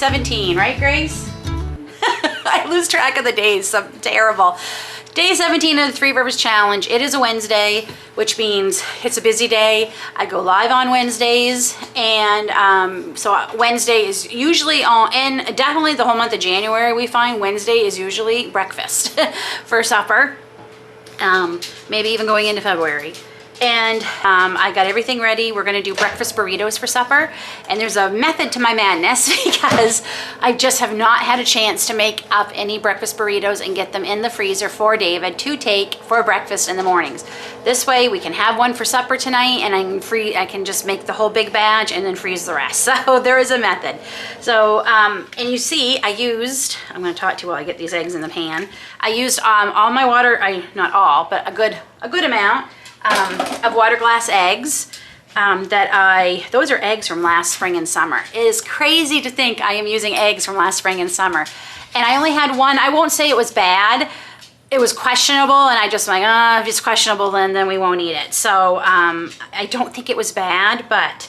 17, right, Grace? I lose track of the days, so I'm terrible. Day 17 of the Three Rivers Challenge. It is a Wednesday, which means it's a busy day. I go live on Wednesdays, and so Wednesday is usually and definitely the whole month of January we find Wednesday is usually breakfast for supper, maybe even going into February. And I got everything ready. We're gonna do breakfast burritos for supper. And there's a method to my madness because I just have not had a chance to make up any breakfast burritos and get them in the freezer for David to take for breakfast in the mornings. This way we can have one for supper tonight, and I can just make the whole big batch and then freeze the rest. So there is a method. So, and you see I'm gonna talk to you while I get these eggs in the pan. I used all my water, not all, but a good amount of water glass eggs those are eggs from last spring and summer. It is crazy to think I am using eggs from last spring and summer. And I only had one. I won't say it was bad. It was questionable, and I just like, if it's questionable, then we won't eat it. So I don't think it was bad, but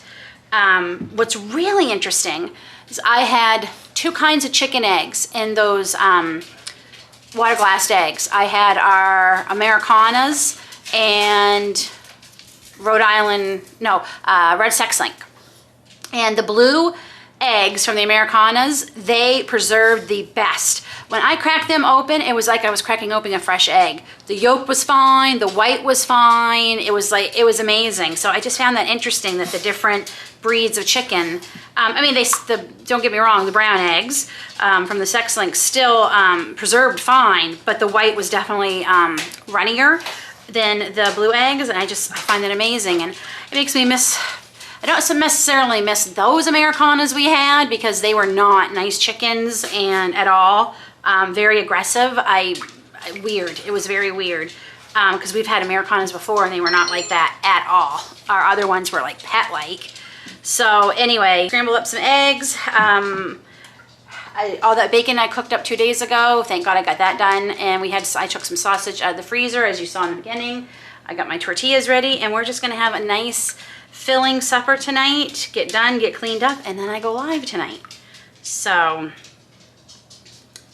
what's really interesting is I had two kinds of chicken eggs in those water glass eggs. I had our Americanas and Red Sex Link. And the blue eggs from the Americanas, they preserved the best. When I cracked them open, it was like I was cracking open a fresh egg. The yolk was fine, the white was fine. It was amazing. So I just found that interesting that the different breeds of chicken, don't get me wrong, the brown eggs from the Sex Link still preserved fine, but the white was definitely runnier than the blue eggs, and I find that amazing. And it makes me I don't necessarily miss those Americanas we had because they were not nice chickens and at all. Very aggressive. Weird. It was very weird because we've had Americanas before and they were not like that at all. Our other ones were like pet-like. So anyway, scrambled up some eggs. All that bacon I cooked up 2 days ago, thank God I got that done. And I took some sausage out of the freezer, as you saw in the beginning. I got my tortillas ready, and we're just gonna have a nice filling supper tonight, get done, get cleaned up, and then I go live tonight. So,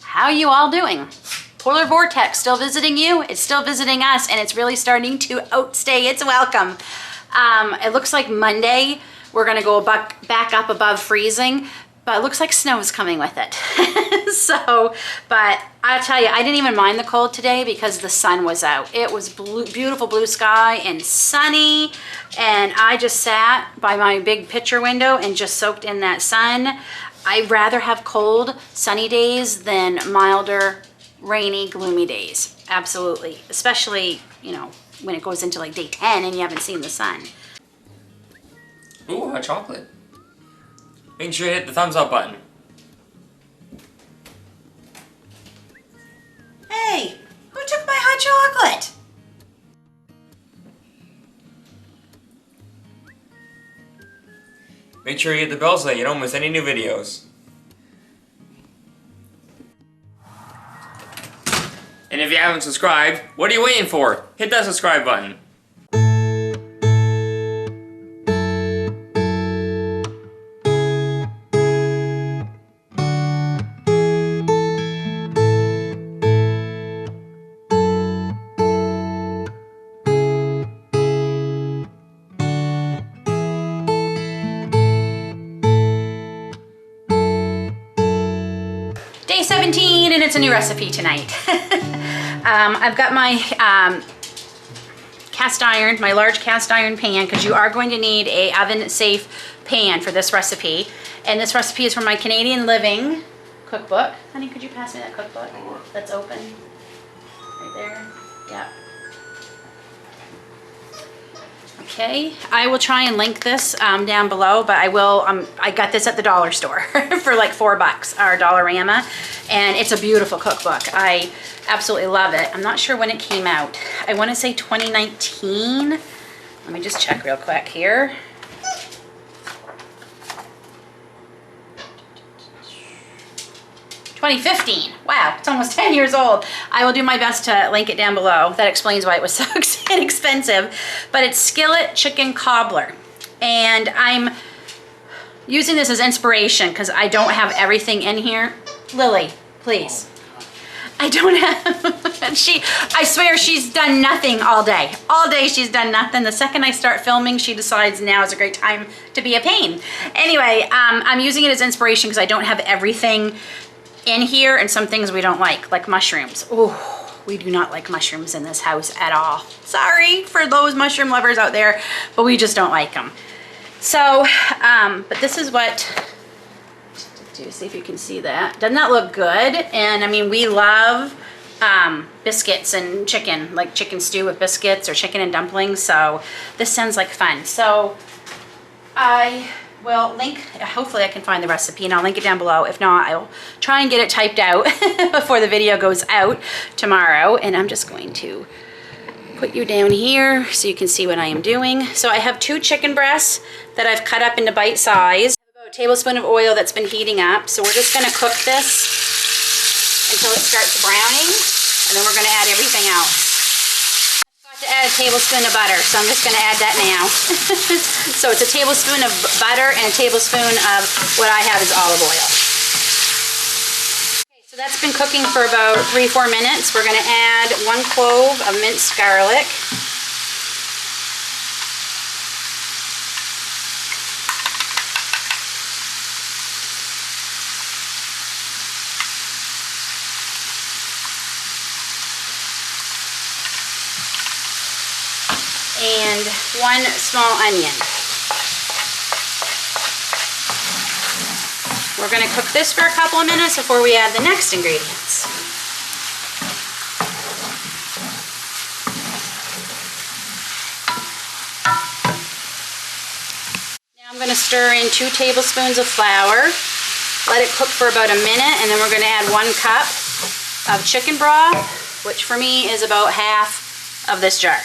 how you all doing? Polar vortex still visiting you? It's still visiting us, and it's really starting to outstay its welcome. It looks like Monday we're gonna go back up above freezing, but it looks like snow is coming with it. But I'll tell you, I didn't even mind the cold today because the sun was out. It was beautiful blue sky and sunny, and I just sat by my big picture window and just soaked in that sun. I'd rather have cold, sunny days than milder, rainy, gloomy days. Absolutely. Especially, when it goes into like day 10 and you haven't seen the sun. Ooh, hot chocolate. Make sure you hit the thumbs up button. Hey, who took my hot chocolate? Make sure you hit the bell so that you don't miss any new videos. And if you haven't subscribed, what are you waiting for? Hit that subscribe button. Day 17, and it's a new recipe tonight. I've got my my large cast iron pan, because you are going to need a oven safe pan for this recipe. And this recipe is from my Canadian Living cookbook. Honey, could you pass me that cookbook that's open? Right there. Yeah. Okay, I will try and link this down below, but I got this at the dollar store for like $4, our Dollarama, and it's a beautiful cookbook. I absolutely love it. I'm not sure when it came out. I want to say 2019. Let me just check real quick here. 2015. Wow, it's almost 10 years old. I will do my best to link it down below. That explains why it was so inexpensive. But it's Skillet Chicken Cobbler. And using this as inspiration because I don't have everything in here. Lily, please. I don't have, I swear she's done nothing all day. All day she's done nothing. The second I start filming, she decides now is a great time to be a pain. Anyway, I'm using it as inspiration because I don't have everything in here and some things we don't like mushrooms. Ooh, we do not like mushrooms in this house at all. Sorry for those mushroom lovers out there, but we just don't like them. So, but this is what, see if you can see that. Doesn't that look good? And I mean, we love biscuits and chicken, like chicken stew with biscuits or chicken and dumplings. So this sounds like fun. So I will link, hopefully I can find the recipe and I'll link it down below. If not, I'll try and get it typed out before the video goes out tomorrow. And I'm just going to put you down here so you can see what I am doing. So I have 2 chicken breasts that I've cut up into bite size. A tablespoon of oil that's been heating up. So we're just gonna cook this until it starts browning, and then we're gonna add everything else. I forgot to add a tablespoon of butter, so I'm just gonna add that now. So it's a tablespoon of butter and a tablespoon of what I have is olive oil. Okay, so that's been cooking for about 3-4 minutes. We're gonna add 1 clove of minced garlic. And 1 small onion. We're going to cook this for a couple of minutes before we add the next ingredients. Now I'm going to stir in 2 tablespoons of flour. Let it cook for about a minute, and then we're going to add 1 cup of chicken broth, which for me is about half of this jar.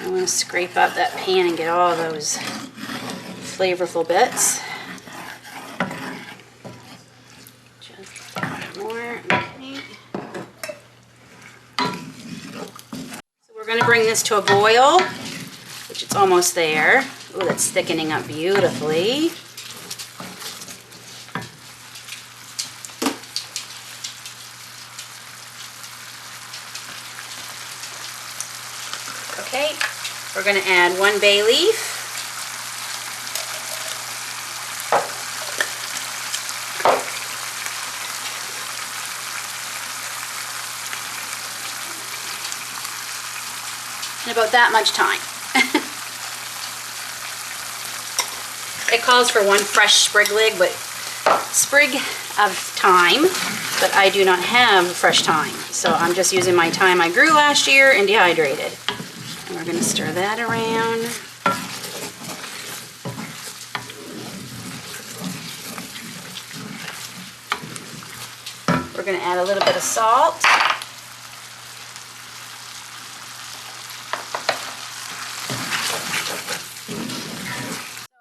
I'm going to scrape up that pan and get all those flavorful bits. Just a bit more. Okay. So we're going to bring this to a boil, which it's almost there. Oh, that's thickening up beautifully. Okay, we're going to add 1 bay leaf. And about that much thyme. It calls for 1 fresh sprig of thyme, but I do not have fresh thyme. So I'm just using my thyme I grew last year and dehydrated. And we're going to stir that around. We're going to add a little bit of salt.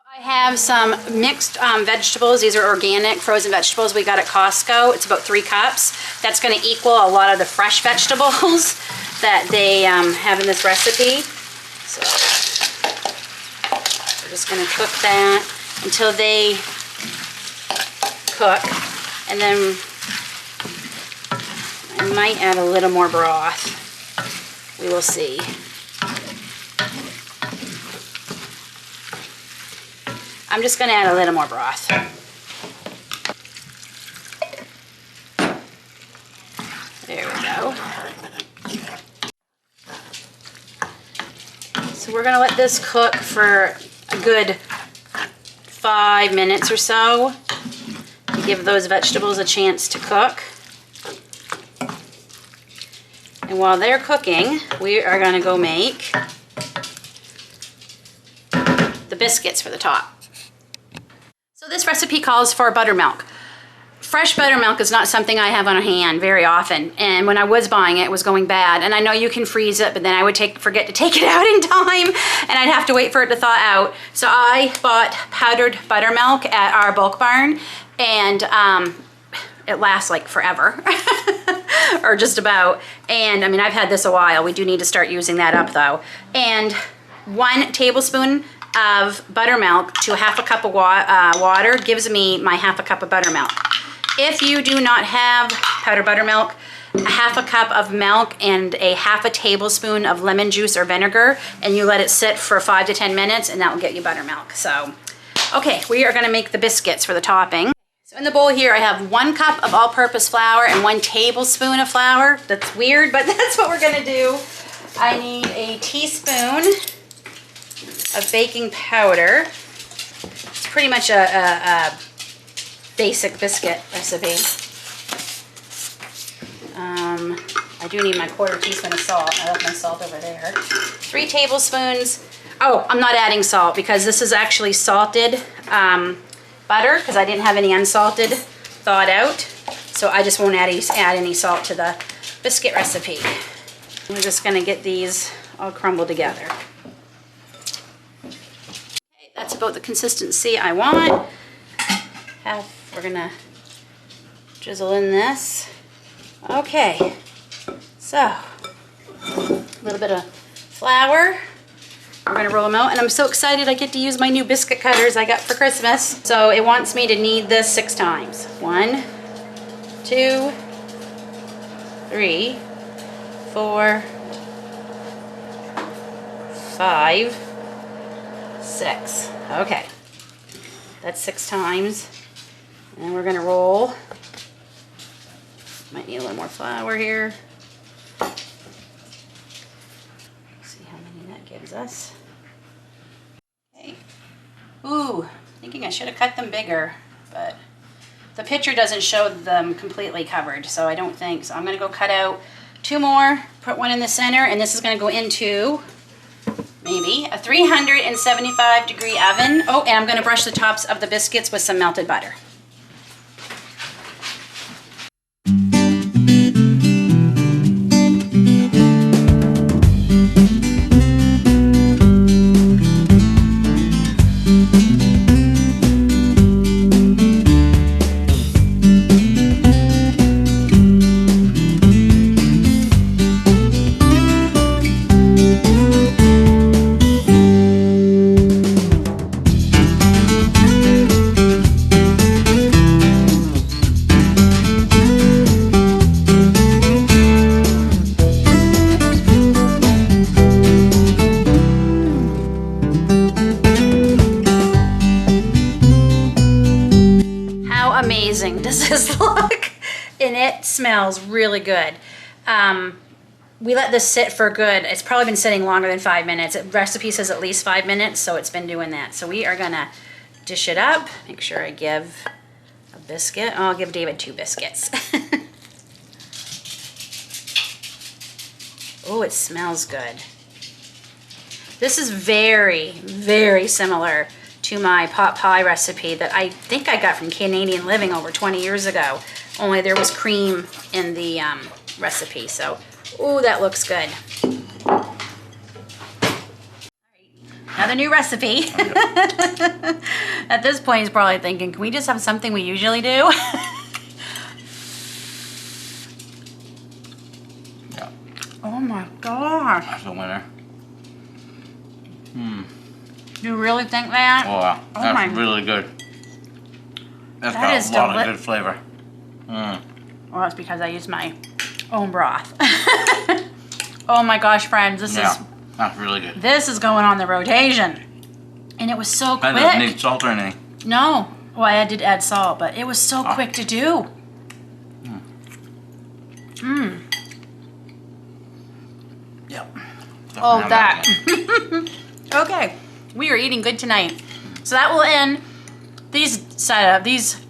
I have some mixed vegetables. These are organic frozen vegetables we got at Costco. It's about 3 cups. That's going to equal a lot of the fresh vegetables that they have in this recipe. So we're just going to cook that until they cook, and then I might add a little more broth. We will see. I'm just going to add a little more broth. There we go. So we're going to let this cook for a good 5 minutes or so to give those vegetables a chance to cook. And while they're cooking, we are going to go make the biscuits for the top. So this recipe calls for buttermilk. fresh buttermilk is not something I have on hand very often. And when I was buying it, it was going bad. And I know you can freeze it, but then I would forget to take it out in time and I'd have to wait for it to thaw out. So I bought powdered buttermilk at our bulk barn, and it lasts like forever or just about. And I mean, I've had this a while. We do need to start using that up though. And 1 tablespoon of buttermilk to half a cup of water gives me my half a cup of buttermilk. If you do not have powdered buttermilk, a half a cup of milk and a half a tablespoon of lemon juice or vinegar, and you let it sit for 5 to 10 minutes, and that will get you buttermilk. So, okay, we are gonna make the biscuits for the topping. So in the bowl here, I have 1 cup of all-purpose flour and 1 tablespoon of flour. That's weird, but that's what we're gonna do. I need a teaspoon of baking powder. It's pretty much a basic biscuit recipe. I do need my 1/4 teaspoon of salt. I left my salt over there. 3 tablespoons. Oh, I'm not adding salt because this is actually salted butter because I didn't have any unsalted thawed out. So I just won't add any salt to the biscuit recipe. We're just gonna get these all crumbled together. Okay, that's about the consistency I want. We're gonna drizzle in this. Okay, so a little bit of flour. We're gonna roll them out, and I'm so excited I get to use my new biscuit cutters I got for Christmas. So it wants me to knead this 6 times. 1, 2, 3, 4, 5, 6. Okay, that's 6 times. And we're gonna roll. Might need a little more flour here. See how many that gives us. Okay. Ooh, thinking I should have cut them bigger, but the picture doesn't show them completely covered, so I don't think. So I'm gonna go cut out 2 more, put 1 in the center, and this is gonna go into maybe a 375-degree oven. Oh, and I'm gonna brush the tops of the biscuits with some melted butter. Amazing does this look, and it smells really good. We let this sit for good. It's probably been sitting longer than 5 minutes. The recipe says at least 5 minutes, so it's been doing that. So we are gonna dish it up. Make sure I give a biscuit. Oh, I'll give David 2 biscuits. Oh, it smells good. This is very, very similar to my pot pie recipe that I think I got from Canadian Living over 20 years ago. Only there was cream in the recipe. So, ooh, that looks good. Another new recipe. At this point, he's probably thinking, can we just have something we usually do? Yeah. Oh my gosh. That's a winner. You really think that? Oh, wow. That's really good. That's got a lot of good flavor. Well, that's because I use my own broth. Oh my gosh, friends, that's really good. This is going on the rotation. And it was so quick. I didn't need salt or anything. No. Well, I did add salt, but it was so quick to do. Yep. Oh, that. Okay. We are eating good tonight. So that will end these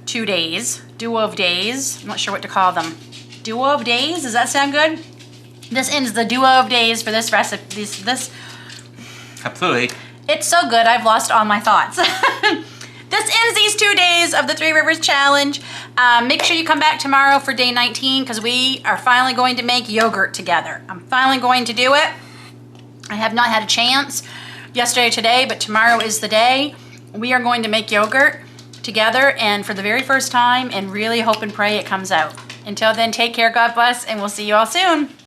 2 days, duo of days. I'm not sure what to call them. Duo of days? Does that sound good? This ends the duo of days for this recipe. This Absolutely. It's so good, I've lost all my thoughts. this ends these 2 days of the Three Rivers Challenge. Make sure you come back tomorrow for day 19 because we are finally going to make yogurt together. I'm finally going to do it. I have not had a chance yesterday or today, but tomorrow is the day. We are going to make yogurt together and for the very first time and really hope and pray it comes out. Until then, take care, God bless, and we'll see you all soon.